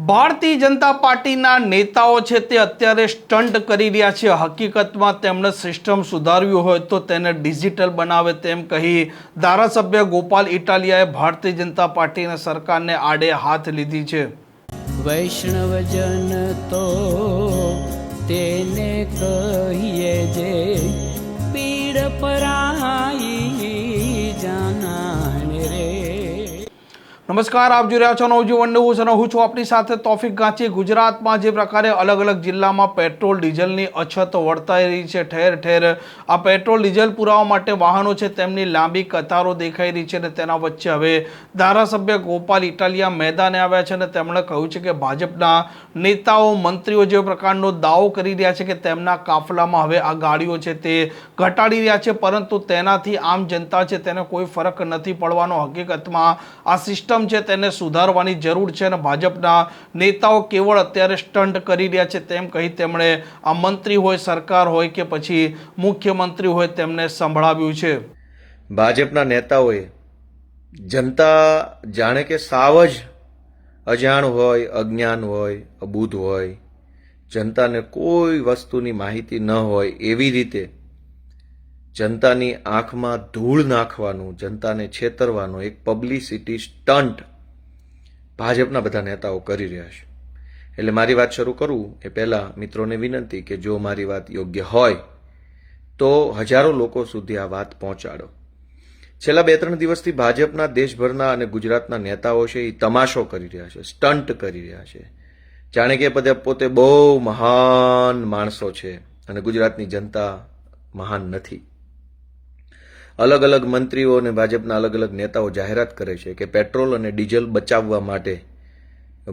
ભારતીય જનતા પાર્ટીના નેતાઓ છે તે અત્યારે સ્ટન્ટ કરી રહ્યા છે। હકીકતમાં તેમણે સિસ્ટમ સુધારવી હોય તો તેને ડિજિટલ બનાવે તેમ કહી ધારાસભ્ય ગોપાલ ઇટાલિયાએ ભારતીય જનતા પાર્ટીના સરકારને આડે હાથ લીધી છે। વૈષ્ણવજન તો તેને કહીએ જે પીડ પરાઈ જાનાને રે। નમસ્કાર, આપ જોઈ રહ્યા છો નવજીવન ન્યૂઝ અને હું છું આપની સાથે તોફિક ગાંચી। ગુજરાતમાં જે પ્રકારે અલગ અલગ જિલ્લામાં પેટ્રોલ ડીઝલની અછત વર્તાઈ રહી છે, ઠેર ઠેર આ પેટ્રોલ ડીઝલ પુરાવા માટે વાહનો છે તેમની લાંબી કતારો દેખાઈ રહી છે અને તેના વચ્ચે હવે ધારાસભ્ય ગોપાલ ઇટાલિયા મેદાને આવ્યા છે અને તેમણે કહ્યું છે કે ભાજપના નેતાઓ મંત્રીઓ જે પ્રકારનો દાવો કરી રહ્યા છે કે તેમના કાફલામાં હવે આ ગાડીઓ છે તે ઘટાડી રહ્યા છે, પરંતુ તેનાથી આમ જનતા છે તેને કોઈ ફરક નથી પડવાનો। હકીકતમાં આ સિસ્ટમ છે તેને સુધારવાની જરૂર છે અને ભાજપના નેતાઓ કેવળ અત્યારે સ્ટન્ટ કરી રહ્યા છે તેમ કહી તેમણે આ મંત્રી હોય, સરકાર હોય કે પછી મુખ્યમંત્રી હોય તેમને સંભળાવ્યું છે। ભાજપના નેતાઓએ જનતા જાણે કે સાવ જ અજાણ હોય, અજ્ઞાન હોય, અબૂધ હોય, જનતાને કોઈ વસ્તુની માહિતી ન હોય એવી રીતે જનતાની આંખમાં ધૂળ નાખવાનું, જનતાને છેતરવાનું એક પબ્લિસિટી સ્ટન્ટ ભાજપના બધા નેતાઓ કરી રહ્યા છે। એટલે મારી વાત શરૂ કરું એ પહેલાં મિત્રોને વિનંતી કે જો મારી વાત યોગ્ય હોય તો હજારો લોકો સુધી આ વાત પહોંચાડો। છેલ્લા 2-3 દિવસથી ભાજપના દેશભરના અને ગુજરાતના નેતાઓ છે એ તમાશો કરી રહ્યા છે, સ્ટન્ટ કરી રહ્યા છે, જાણે કે પોતે બહુ મહાન માણસો છે અને ગુજરાતની જનતા મહાન નથી। અલગ અલગ મંત્રીઓ અને ભાજપના અલગ અલગ નેતાઓ જાહેરાત કરે છે કે પેટ્રોલ અને ડીઝલ બચાવવા માટે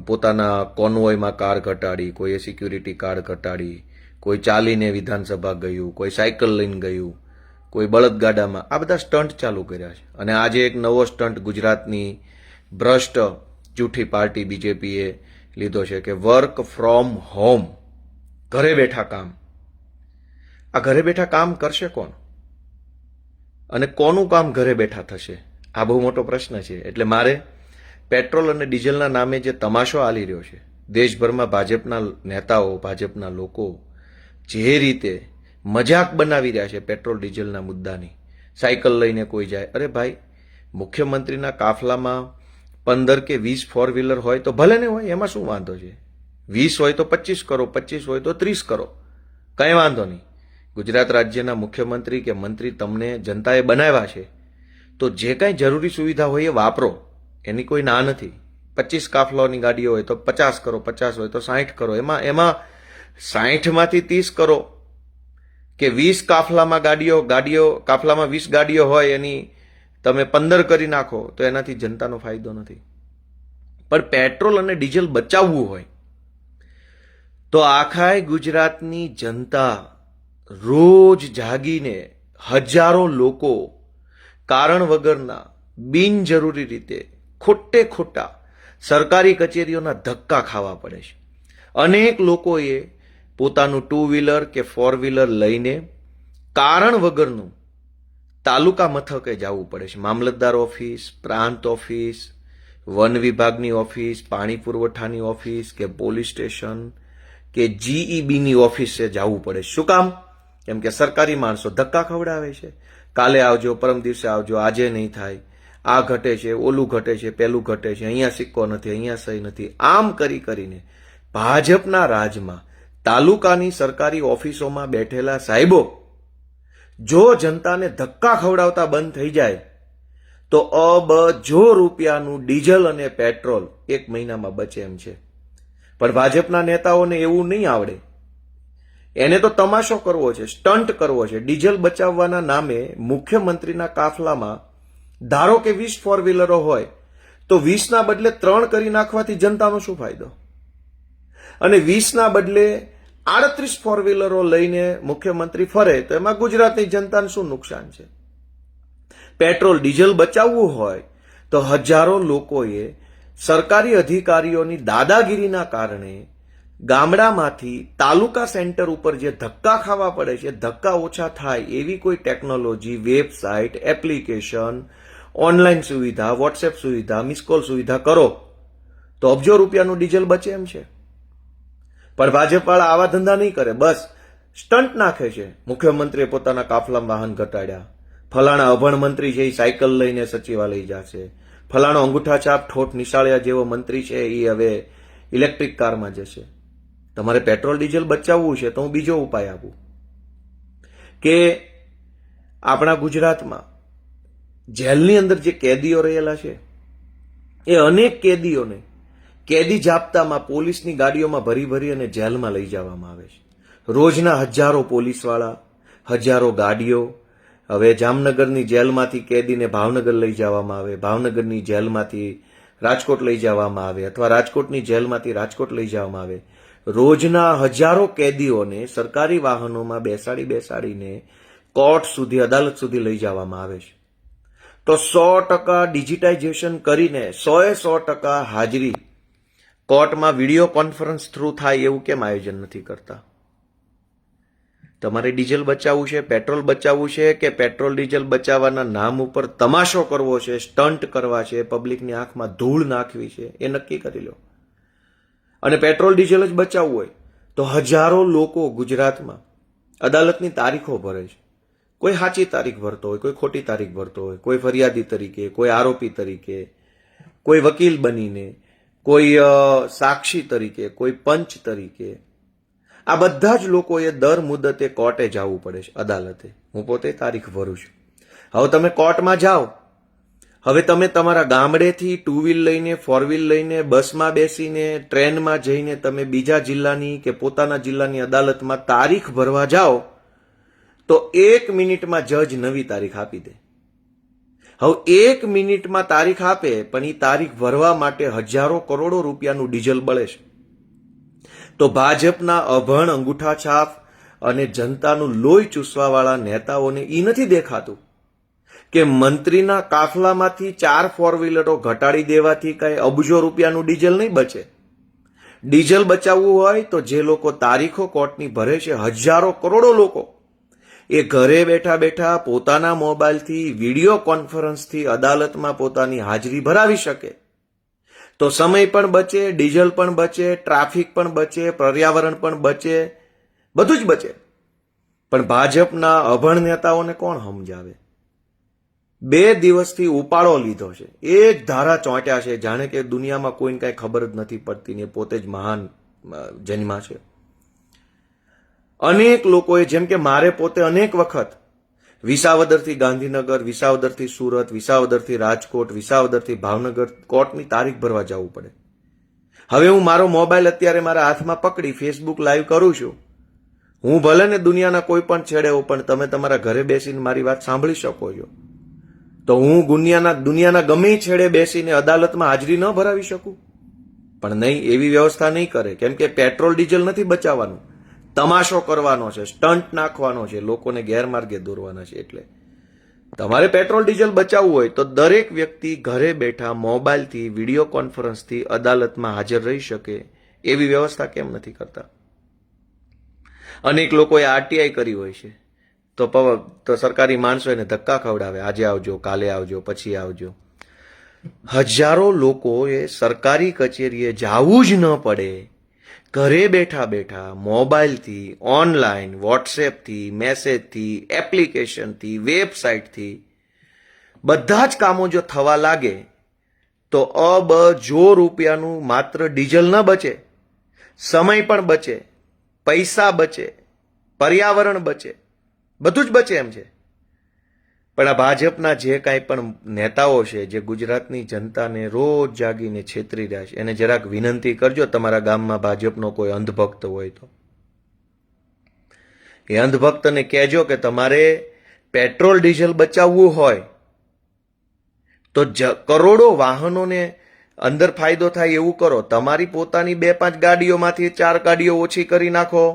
પોતાના કોન્વોયમાં કાર ઘટાડી, કોઈએ સિક્યુરિટી કાર્ડ ઘટાડી, કોઈ ચાલીને વિધાનસભા ગયું, કોઈ સાયકલ લઈને ગયું, કોઈ બળદગાડામાં, આ બધા સ્ટન્ટ ચાલુ કર્યા છે। અને આજે એક નવો સ્ટન્ટ ગુજરાતની ભ્રષ્ટ જૂઠી પાર્ટી બીજેપીએ લીધો છે કે વર્ક ફ્રોમ હોમ, ઘરે બેઠા કામ। આ ઘરે બેઠા કામ કરશે કોણ અને કોનું કામ ઘરે બેઠા થશે, આ બહુ મોટો પ્રશ્ન છે। એટલે મારે પેટ્રોલ અને ડીઝલના નામે જે તમાશો આલી રહ્યો છે, દેશભરમાં ભાજપના નેતાઓ, ભાજપના લોકો જે રીતે મજાક બનાવી રહ્યા છે પેટ્રોલ ડીઝલના મુદ્દાની, સાયકલ લઈને કોઈ જાય, અરે ભાઈ મુખ્યમંત્રીના કાફલામાં 15 કે 20 ફોર વ્હીલર હોય તો ભલે ને હોય, એમાં શું વાંધો છે? 20 હોય તો 25 કરો, 25 હોય તો 30 કરો, કંઈ વાંધો નહીં। ગુજરાત રાજ્યના મુખ્યમંત્રી કે મંત્રી તમને જનતાએ બનાવ્યા છે તો જે કાંઈ જરૂરી સુવિધા હોય એ વાપરો, એની કોઈ ના નથી। 25 કાફલાઓની ગાડીઓ હોય તો 50 કરો, 50 હોય તો 60 કરો, એમાં 60માંથી 30 કરો કે 20 કાફલામાં કાફલામાં 20 ગાડીઓ હોય એની તમે 15 કરી નાખો તો એનાથી જનતાનો ફાયદો નથી। પણ પેટ્રોલ અને ડીઝલ બચાવવું હોય તો આખા ગુજરાતની જનતા રોજ જાગીને હજારો લોકો કારણ વગરના બિનજરૂરી રીતે ખોટા સરકારી કચેરીઓના ધક્કા ખાવા પડે છે। અનેક લોકોએ પોતાનું 2 વ્હીલર કે 4 વ્હીલર લઈને કારણ વગરનું તાલુકા મથકે જવું પડે છે, મામલતદાર ઓફિસ, પ્રાંત ઓફિસ, વન વિભાગની ઓફિસ, પાણી પુરવઠાની ઓફિસ કે પોલીસ સ્ટેશન કે જીઈબીની ઓફિસે જવું પડે। શું કામ? કેમ કે સરકારી માણસો ધક્કા ખવડાવે છે, કાલે આવજો, પરમ દિવસે આવજો, આજે નહીં થાય, આ ઘટે છે, ઓલું ઘટે છે, પેલું ઘટે છે, અહીંયા સિક્કો નથી, અહીંયા સહી નથી, આમ કરીને ભાજપના રાજમાં તાલુકાની સરકારી ઓફિસોમાં બેઠેલા સાહેબો જો જનતાને ધક્કા ખવડાવતા બંધ થઈ જાય તો અબજો રૂપિયાનું ડીઝલ અને પેટ્રોલ 1 મહિનામાં બચે એમ છે। પણ ભાજપના નેતાઓને એવું નહીં આવડે, એને તો તમાશો કરવો છે, સ્ટન્ટ કરવો છે। ડીઝલ બચાવવાના નામે મુખ્યમંત્રીના કાફલામાં ધારો કે 20 ફોર વ્હીલરો હોય તો 20ના બદલે 3 કરી નાખવાથી જનતાનો શું ફાયદો? અને 20ના બદલે 38 ફોર વ્હીલરો લઈને મુખ્યમંત્રી ફરે તો એમાં ગુજરાતની જનતાને શું નુકસાન છે? પેટ્રોલ ડીઝલ બચાવવું હોય તો હજારો લોકોએ સરકારી અધિકારીઓની દાદાગીરીના કારણે ગામડામાંથી તાલુકા સેન્ટર ઉપર જે ધક્કા ખાવા પડે છે, ધક્કા ઓછા થાય એવી કોઈ ટેકનોલોજી, વેબસાઇટ, એપ્લિકેશન, ઓનલાઈન સુવિધા, વોટ્સએપ સુવિધા, મિસ કોલ સુવિધા કરો તો અબજો રૂપિયાનું ડીઝલ બચે એમ છે. પણ ભાજપવાળા આવા ધંધા નહીં કરે, બસ સ્ટન્ટ નાખે છે. મુખ્યમંત્રીએ પોતાના કાફલામાં વાહન ઘટાડ્યા, ફલાણા અભણ મંત્રી છે એ સાયકલ લઈને સચિવાલય જશે, ફલાણો અંગૂઠા છાપ ઠોઠ નિશાળિયા જેવો મંત્રી છે એ હવે ઇલેક્ટ્રિક કારમાં જશે. તમારે પેટ્રોલ ડીઝલ બચાવવું છે તો હું બીજો ઉપાય આપું કે આપણા ગુજરાતમાં જેલની અંદર જે કેદીઓ રહેલા છે એ અનેક કેદીઓને કેદી જાપ્તામાં પોલીસની ગાડીઓમાં ભરી ભરી અને જેલમાં લઈ જવામાં આવે છે. રોજના હજારો પોલીસવાળા, હજારો ગાડીઓ. હવે જામનગરની જેલમાંથી કેદીને ભાવનગર લઈ જવામાં આવે, ભાવનગરની જેલમાંથી રાજકોટ લઈ જવામાં આવે, અથવા રાજકોટની જેલમાંથી રાજકોટ લઈ જવામાં આવે. રોજના હજારો કેદીઓને સરકારી વાહનોમાં બેસાડીને કોર્ટ સુધી, અદાલત સુધી લઈ જવામાં આવે છે. તો 100% ડિજિટાઇઝેશન કરીને 100% હાજરી કોર્ટમાં વિડીયો કોન્ફરન્સ થ્રુ થાય એવું કેમ આયોજન નથી કરતા? તમારે ડીઝલ બચાવવું છે, પેટ્રોલ બચાવવું છે, કે પેટ્રોલ ડીઝલ બચાવવાના નામ ઉપર તમાશો કરવો છે, સ્ટન્ટ કરવા છે, પબ્લિકની આંખમાં ધૂળ નાખવી છે, એ નક્કી કરી લો. અને પેટ્રોલ ડીઝલ જ બચાવવું હોય તો હજારો લોકો ગુજરાતમાં અદાલતની તારીખો ભરે છે. કોઈ સાચી તારીખ ભરતો હોય, કોઈ ખોટી તારીખ ભરતો હોય, કોઈ ફરિયાદી તરીકે, કોઈ આરોપી તરીકે, કોઈ વકીલ બનીને, કોઈ સાક્ષી તરીકે, કોઈ પંચ તરીકે. આ બધા જ લોકોએ દર મુદતે કોર્ટે જવું પડે છે, અદાલતે. હું પોતે તારીખ ભરું છું. હવે તમે કોર્ટમાં જાઓ, હવે તમે તમારા ગામડેથી 2 વ્હીલ લઈને, 4 વ્હીલ લઈને, બસમાં બેસીને, ટ્રેનમાં જઈને તમે બીજા જિલ્લાની કે પોતાના જિલ્લાની અદાલતમાં તારીખ ભરવા જાઓ તો 1 મિનિટમાં જજ નવી તારીખ આપી દે. હવે 1 મિનિટમાં તારીખ આપે, પણ એ તારીખ ભરવા માટે હજારો કરોડો રૂપિયાનું ડીઝલ બળે છે. તો ભાજપના અભણ અંગૂઠા છાપ અને જનતાનું લોહી ચૂસવાવાળા નેતાઓને એ નથી દેખાતું કે મંત્રીના કાફલામાંથી 4 4 વ્હીલરો ઘટાડી દેવાથી કઈ અબજો રૂપિયાનું ડીઝલ નહીં બચે. ડીઝલ બચાવવું હોય તો જે લોકો તારીખો કોર્ટની ભરે છે, હજારો કરોડો લોકો, એ ઘરે બેઠા બેઠા પોતાના મોબાઈલથી વિડીયો કોન્ફરન્સથી અદાલતમાં પોતાની હાજરી ભરાવી શકે તો સમય પણ બચે, ડીઝલ પણ બચે, ટ્રાફિક પણ બચે, પર્યાવરણ પણ બચે, બધું જ બચે. પણ ભાજપના અભણ નેતાઓને કોણ સમજાવે? 2 દિવસથી ઉપાડો લીધો છે, એક ધારા ચોંટ્યા છે, જાણે કે દુનિયામાં કોઈને કાંઈ ખબર જ નથી પડતી ને પોતે જ મહાન જન્મા છે. અનેક લોકોએ, જેમ કે મારે પોતે અનેક વખત વિસાવદરથી ગાંધીનગર, વિસાવદરથી સુરત, વિસાવદરથી રાજકોટ, વિસાવદરથી ભાવનગર કોર્ટની તારીખ ભરવા જવું પડે. હવે હું મારો મોબાઈલ અત્યારે મારા હાથમાં પકડી ફેસબુક લાઈવ કરું છું. હું ભલે ને દુનિયાના કોઈ પણ છેડે હોઉં, પણ તમે તમારા ઘરે બેસીને મારી વાત સાંભળી શકો છો. તો હું દુનિયાના ગમે છેડે બેસીને અદાલતમાં હાજરી ન ભરાવી શકું? પણ નહીં, એવી વ્યવસ્થા નહીં કરે. કેમ કે પેટ્રોલ ડીઝલ નથી બચાવવાનું, તમાશો કરવાનો છે, સ્ટન્ટ નાખવાનો છે, લોકોને ગેરમાર્ગે દોરવાના છે. એટલે તમારે પેટ્રોલ ડીઝલ બચાવવું હોય તો દરેક વ્યક્તિ ઘરે બેઠા મોબાઈલથી, વિડીયો કોન્ફરન્સથી અદાલતમાં હાજર રહી શકે એવી વ્યવસ્થા કેમ નથી કરતા? અનેક લોકોએ આરટીઆઈ કરી હોય છે તો સરકારી માણસો એને ધક્કા ખવડાવે, આજે આવજો, કાલે આવજો, પછી આવજો. હજારો લોકોએ સરકારી કચેરીએ જવું જ ન પડે, ઘરે બેઠા બેઠા મોબાઈલથી, ઓનલાઈન, વોટ્સએપથી, મેસેજથી, એપ્લિકેશનથી, વેબસાઇટથી બધા જ કામો જો થવા લાગે તો અબજો રૂપિયાનું માત્ર ડીઝલ ન બચે, સમય પણ બચે, પૈસા બચે, પર્યાવરણ બચે, બધું જ બચે એમ છે. પણ આ ભાજપના જે કાંઈ પણ નેતાઓ છે, જે ગુજરાતની જનતાને રોજ જાગીને છેતરી રહ્યા છે, એને જરાક વિનંતી કરજો, તમારા ગામમાં ભાજપનો કોઈ અંધભક્ત હોય તો એ અંધભક્તને કહેજો કે તમારે પેટ્રોલ ડીઝલ બચાવવું હોય તો કરોડો વાહનોને અંદર ફાયદો થાય એવું કરો. તમારી પોતાની 2-5 ગાડીઓમાંથી 4 ગાડીઓ ઓછી કરી નાખો,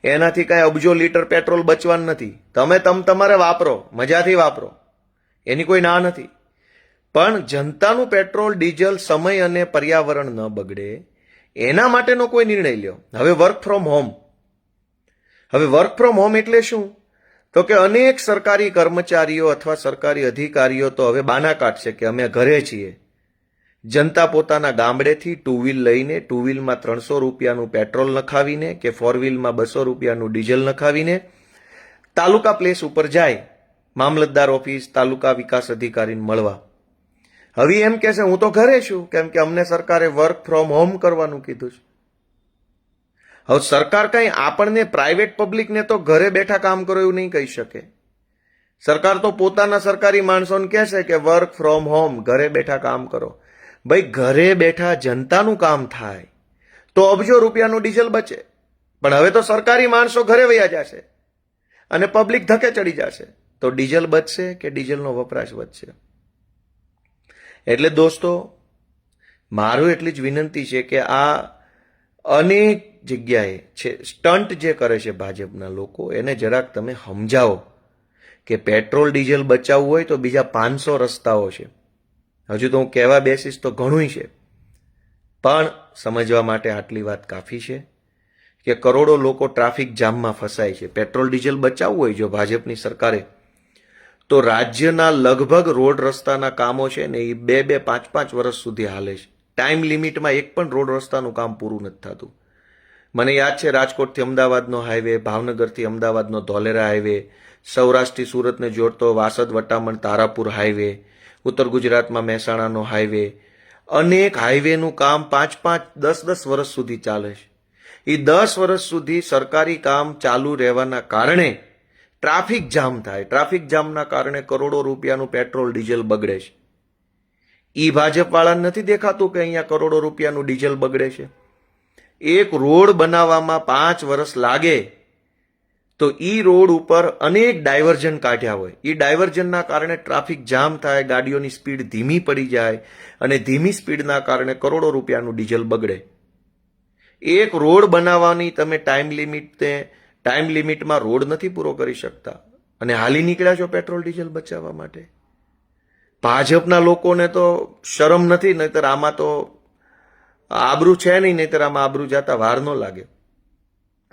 એનાથી કાંઈ અબજો લીટર પેટ્રોલ બચવાનું નથી. તમે તમારે વાપરો, મજાથી વાપરો, એની કોઈ ના નથી. પણ જનતાનું પેટ્રોલ ડીઝલ સમય અને પર્યાવરણ ન બગડે એના માટેનો કોઈ નિર્ણય લ્યો. હવે વર્ક ફ્રોમ હોમ એટલે શું? તો કે અનેક સરકારી કર્મચારીઓ અથવા સરકારી અધિકારીઓ તો હવે બાના કાઢશે કે અમે ઘરે છીએ, જનતા પોતાના ગામડેથી ટુ વ્હીલ લઈને ટુ વ્હીલમાં 300 રૂપિયાનું પેટ્રોલ નખાવીને કે ફોર વ્હીલમાં 200 રૂપિયાનું ડીઝલ નખાવીને તાલુકા પ્લેસ ઉપર જાય મામલતદાર ઓફિસ તાલુકા વિકાસ અધિકારીને મળવા. હવે એમ કહે છે હું તો ઘરે છું કેમ કે અમને સરકારે વર્ક ફ્રોમ હોમ કરવાનું કીધું છે. હવે સરકાર કઈ આપણને પ્રાઇવેટ પબ્લિકને તો ઘરે બેઠા કામ કરો એવું નહીં કહી શકે. સરકાર તો પોતાના સરકારી માણસોને કહેશે કે વર્ક ફ્રોમ હોમ, ઘરે બેઠા કામ કરો. ભાઈ ઘરે બેઠા જનતાનું કામ થાય તો અબજો રૂપિયાનું ડીઝલ બચે. પણ હવે તો સરકારી માણસો ઘરે વયા જશે અને પબ્લિક ધકે ચડી જશે તો ડીઝલ બચશે કે ડીઝલનો વપરાશ વધશે? એટલે દોસ્તો મારું એટલી જ વિનંતી છે કે આ અનેક જગ્યાએ છે સ્ટન્ટ જે કરે છે ભાજપના લોકો એને જરાક તમે સમજાવો કે પેટ્રોલ ડીઝલ બચાવવું હોય તો બીજા 500 રસ્તાઓ છે. હજુ તો હું કહેવા બેસીશ તો ઘણું છે, પણ સમજવા માટે આટલી વાત કાફી છે કે કરોડો લોકો ટ્રાફિક જામમાં ફસાય છે. પેટ્રોલ ડીઝલ બચાવવું હોય જો ભાજપની સરકારે તો રાજ્યના લગભગ રોડ રસ્તાના કામો છે ને એ 2-5 વર્ષ સુધી હાલે છે. ટાઈમ લિમિટમાં એક પણ રોડ રસ્તાનું કામ પૂરું નથી થતું. મને યાદ છે રાજકોટથી અમદાવાદનો હાઈવે, ભાવનગરથી અમદાવાદનો ધોલેરા હાઈવે, સૌરાષ્ટ્રથી સુરતને જોડતો વાસદ વટામણ તારાપુર હાઈવે, ઉત્તર ગુજરાતમાં મહેસાણાનો હાઈવે, અનેક હાઈવેનું કામ 5-10 વર્ષ સુધી ચાલે છે. એ 10 વર્ષ સુધી સરકારી કામ ચાલુ રહેવાના કારણે ટ્રાફિક જામ થાય. ટ્રાફિક જામના કારણે કરોડો રૂપિયાનું પેટ્રોલ ડીઝલ બગડે છે. ઈ ભાજપવાળાને નથી દેખાતું કે અહીંયા કરોડો રૂપિયાનું ડીઝલ બગડે છે? એક રોડ બનાવવામાં 5 વર્ષ લાગે તો ઈ રોડ ઉપર અનેક ડાયવર્ઝન કાઢ્યા હોય. ઈ ડાયવર્ઝનના કારણે ટ્રાફિક જામ થાય, ગાડીઓની સ્પીડ ધીમી પડી જાય અને ધીમી સ્પીડના કારણે કરોડો રૂપિયાનું ડીઝલ બગડે. એક રોડ બનાવવાની તમે ટાઈમ લિમિટમાં રોડ નથી પૂરો કરી શકતા અને હાલી નીકળ્યા છો પેટ્રોલ ડીઝલ બચાવવા માટે. ભાજપના લોકોને તો શરમ નથી, નહીતર આમાં તો આબરૂ છે નહીં, નહીતર આમાં આબરૂ જાતા વાર ન લાગે.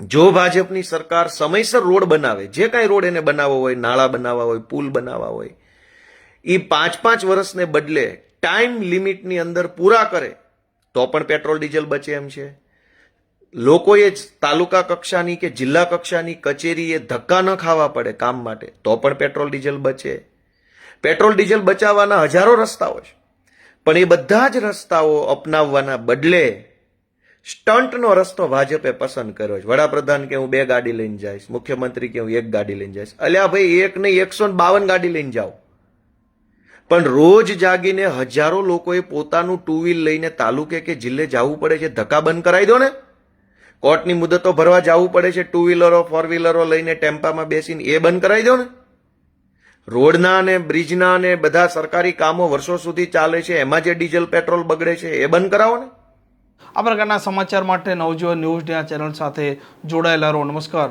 જો ભાજપની સરકાર સમયસર રોડ બનાવે, જે કાંઈ રોડ એને બનાવવો હોય, નાળા બનાવવા હોય, પુલ બનાવવા હોય, એ 5 વર્ષને બદલે ટાઈમ લિમિટની અંદર પૂરા કરે તો પણ પેટ્રોલ ડીઝલ બચે એમ છે. લોકોએ તાલુકા કક્ષાની કે જિલ્લા કક્ષાની કચેરીએ ધક્કા ન ખાવા પડે કામ માટે તો પણ પેટ્રોલ ડીઝલ બચે. પેટ્રોલ ડીઝલ બચાવવાના હજારો રસ્તાઓ છે, પણ એ બધા જ રસ્તાઓ અપનાવવાના બદલે સ્ટન્ટનો રસ્તો ભાજપે પસંદ કર્યો છે. વડાપ્રધાન કે હું 2 ગાડી લઈને જઈશ, મુખ્યમંત્રી કે હું 1 ગાડી લઈને જઈશ. અલ્યા ભાઈ, એક નહીં 152 ગાડી લઈને જાઓ, પણ રોજ જાગીને હજારો લોકોએ પોતાનું ટુ વ્હીલ લઈને તાલુકે કે જિલ્લે જવું પડે છે. ધક્કા બંધ કરાવી દો ને. કોર્ટની મુદતો ભરવા જવું પડે છે, ટુ વ્હીલરો ફોર વ્હીલરો લઈને ટેમ્પામાં બેસીને, એ બંધ કરાવી દો ને. રોડના અને બ્રિજના અને બધા સરકારી કામો વર્ષો સુધી ચાલે છે, એમાં જે ડીઝલ પેટ્રોલ બગડે છે એ બંધ કરાવો ને. આ પ્રકારના સમાચાર માટે નવજીવન ન્યૂઝની આ ચેનલ સાથે જોડાયેલા રહો. નમસ્કાર.